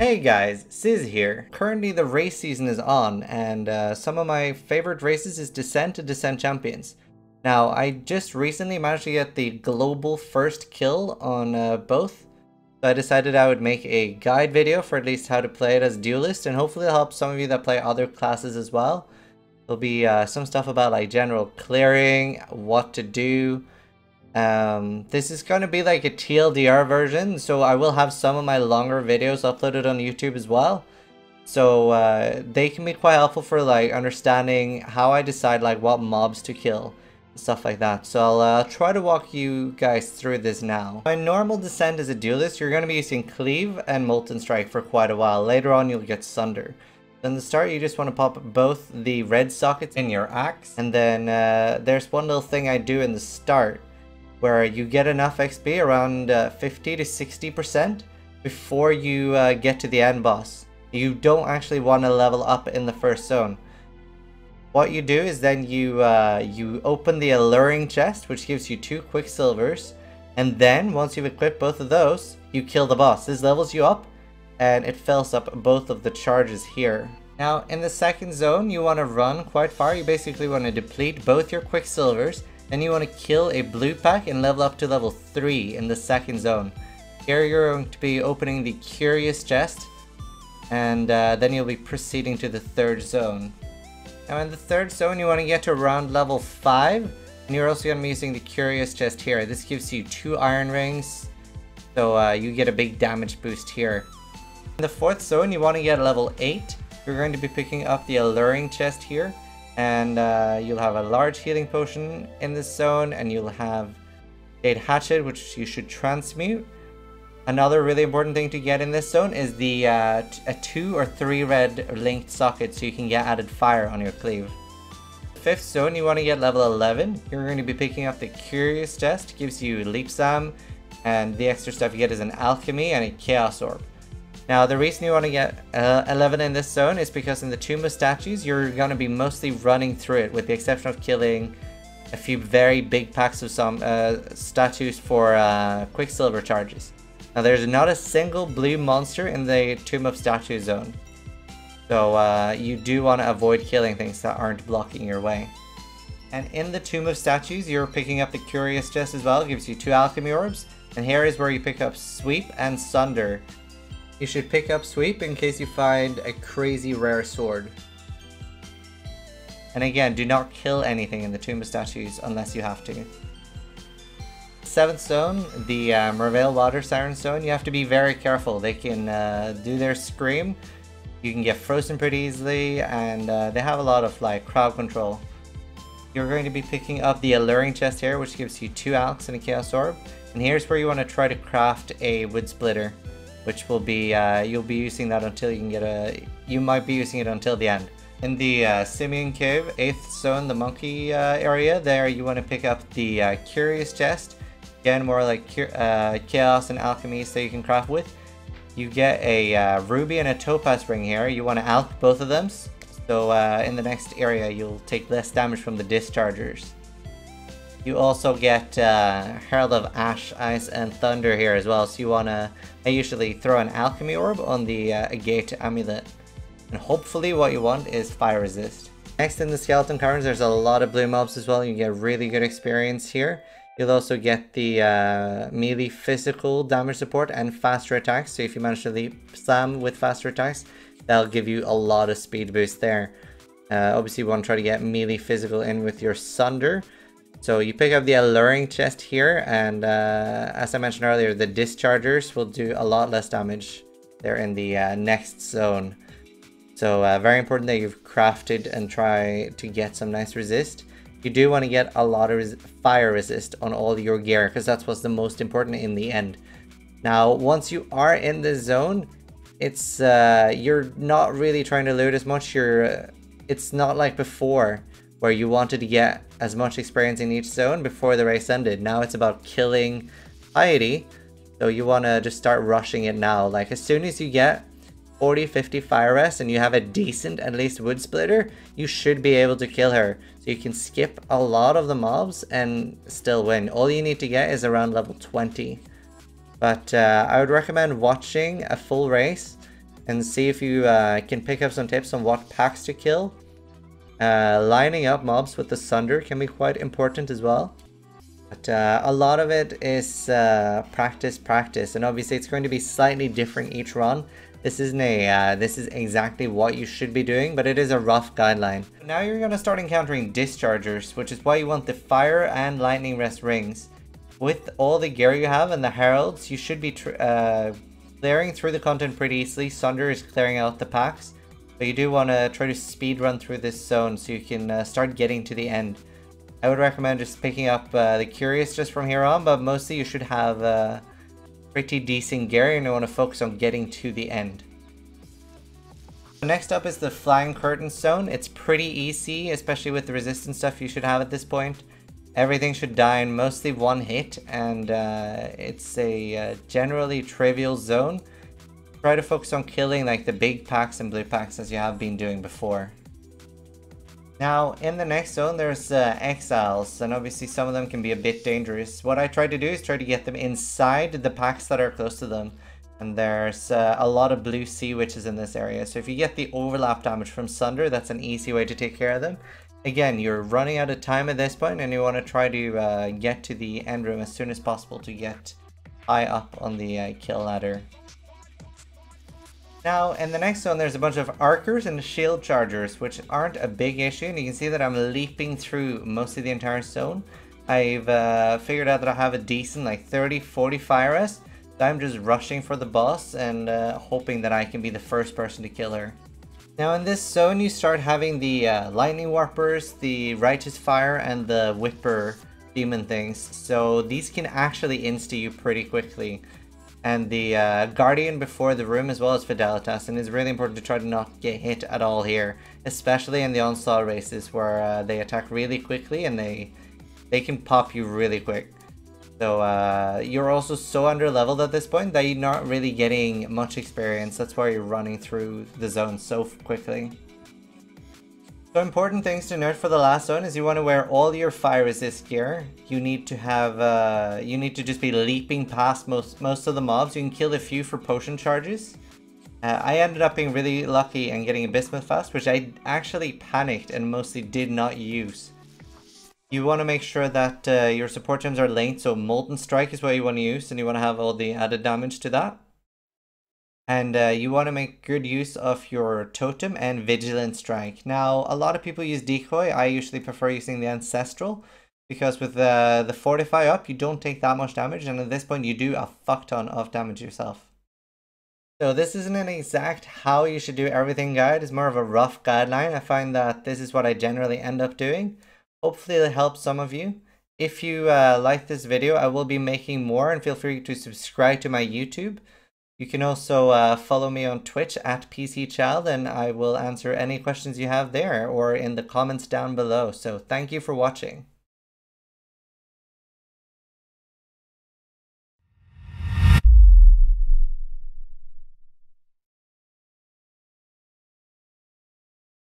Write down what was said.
Hey guys, Ziz here. Currently the race season is on, and some of my favorite races is Descent and Descent Champions. Now, I just recently managed to get the global first kill on both, so I decided I would make a guide video for at least how to play it as Duelist, and hopefully it'll help some of you that play other classes as well. There'll be some stuff about like general clearing, what to do. This is going to be like a TLDR version, so I will have some of my longer videos uploaded on YouTube as well. So they can be quite helpful for like understanding how I decide like what mobs to kill and stuff like that. So I'll try to walk you guys through this now. My normal descent as a duelist, you're going to be using Cleave and Molten Strike for quite a while. Later on you'll get Sunder. In the start, you just want to pop both the red sockets in your axe, and then there's one little thing I do in the start where you get enough XP, around 50 to 60% before you get to the end boss. You don't actually want to level up in the first zone. What you do is then you open the alluring chest, which gives you 2 quicksilvers, and then once you've equipped both of those, you kill the boss. This levels you up, and it fills up both of the charges here. Now, in the second zone, you want to run quite far. You basically want to deplete both your quicksilvers. Then you want to kill a blue pack and level up to level 3 in the second zone. Here you're going to be opening the Curious chest, and then you'll be proceeding to the third zone. Now in the third zone you want to get to around level 5, and you're also going to be using the Curious chest here. This gives you 2 iron rings, so you get a big damage boost here. In the fourth zone you want to get level 8. You're going to be picking up the alluring chest here. And you'll have a large healing potion in this zone, and you'll have Jade Hatchet, which you should transmute. Another really important thing to get in this zone is the a 2 or 3 red linked socket, so you can get added fire on your cleave. Fifth zone, you want to get level 11. You're going to be picking up the Curious chest, gives you Leap Sam, and the extra stuff you get is an Alchemy and a Chaos Orb. Now, the reason you want to get 11 in this zone is because in the Tomb of Statues, you're going to be mostly running through it, with the exception of killing a few very big packs of some statues for Quicksilver charges. Now, there's not a single blue monster in the Tomb of Statues zone, so you do want to avoid killing things that aren't blocking your way. And in the Tomb of Statues, you're picking up the Curious chest as well. It gives you 2 Alchemy Orbs, and here is where you pick up Sweep and Sunder. You should pick up Sweep in case you find a crazy rare sword. And again, do not kill anything in the Tomb of Statues unless you have to. 7th zone, the Merveil Water Siren zone, you have to be very careful. They can do their scream. You can get frozen pretty easily, and they have a lot of like crowd control. You're going to be picking up the alluring chest here, which gives you 2 Alks and a Chaos Orb. And here's where you want to try to craft a wood splitter, which will be, you'll be using that until you can get you might be using it until the end. In the Simian Cave, 8th zone, the monkey area, there you want to pick up the Curious chest. Again, more like Chaos and Alchemy so you can craft with. You get a Ruby and a Topaz ring here. You want to alch both of them, so in the next area you'll take less damage from the dischargers. You also get Herald of Ash, Ice, and Thunder here as well, so you want to usually throw an Alchemy Orb on the Agate Amulet. And hopefully what you want is Fire Resist. Next in the Skeleton Caverns, there's a lot of blue mobs as well. You get really good experience here. You'll also get the melee physical damage support and faster attacks, so if you manage to Leap Sam with faster attacks, that'll give you a lot of speed boost there. Obviously you want to try to get melee physical in with your Sunder. So you pick up the alluring chest here, and as I mentioned earlier, the dischargers will do a lot less damage. They're in the next zone. So very important that you've crafted and try to get some nice resist. You do want to get a lot of fire resist on all your gear, because that's what's the most important in the end. Now, once you are in the zone, it's you're not really trying to loot as much. It's not like before, where you wanted to get as much experience in each zone before the race ended. Now it's about killing piety, so you want to just start rushing it now. Like as soon as you get 40-50 fire rest and you have a decent at least wood splitter, you should be able to kill her. So you can skip a lot of the mobs and still win. All you need to get is around level 20. But I would recommend watching a full race and see if you can pick up some tips on what packs to kill. Lining up mobs with the Sunder can be quite important as well. But a lot of it is practice, and obviously it's going to be slightly different each run. This isn't this is exactly what you should be doing, but it is a rough guideline. Now you're going to start encountering dischargers, which is why you want the fire and lightning rest rings. With all the gear you have and the heralds, you should be clearing through the content pretty easily. Sunder is clearing out the packs, but you do want to try to speed run through this zone so you can start getting to the end. I would recommend just picking up the Curious just from here on, but mostly you should have pretty decent gear and you want to focus on getting to the end. Next up is the Flying Curtain zone. It's pretty easy, especially with the resistance stuff you should have at this point. Everything should die in mostly one hit, and it's a generally trivial zone. Try to focus on killing like the big packs and blue packs as you have been doing before. Now, in the next zone, there's Exiles, and obviously some of them can be a bit dangerous. What I try to do is try to get them inside the packs that are close to them. And there's a lot of blue sea witches in this area. So if you get the overlap damage from Sunder, that's an easy way to take care of them. Again, you're running out of time at this point, and you want to try to get to the end room as soon as possible to get high up on the kill ladder. Now, in the next zone, there's a bunch of archers and shield chargers, which aren't a big issue, and you can see that I'm leaping through mostly the entire zone. I've figured out that I have a decent like 30-40 fire rest, so I'm just rushing for the boss and hoping that I can be the first person to kill her. Now in this zone, you start having the lightning warpers, the righteous fire, and the whipper demon things, so these can actually insta you pretty quickly. And the Guardian before the room as well as Fidelitas, and it's really important to try to not get hit at all here, especially in the Onslaught races where they attack really quickly and they can pop you really quick. So you're also so under leveled at this point that you're not really getting much experience. That's why you're running through the zone so quickly. So important things to note for the last zone is you want to wear all your fire resist gear. You need to have you need to just be leaping past most of the mobs. You can kill a few for potion charges. I ended up being really lucky and getting a bismuth fast, which I actually panicked and mostly did not use. You want to make sure that your support gems are linked, so Molten Strike is what you want to use, and you want to have all the added damage to that. And you want to make good use of your Totem and Vigilant Strike. Now, a lot of people use Decoy. I usually prefer using the Ancestral, because with the Fortify up, you don't take that much damage, and at this point you do a fuck ton of damage yourself. So this isn't an exact how you should do everything guide, it's more of a rough guideline. I find that this is what I generally end up doing. Hopefully it helps some of you. If you like this video, I will be making more, and feel free to subscribe to my YouTube. You can also follow me on Twitch at PCChild, and I will answer any questions you have there or in the comments down below. So thank you for watching.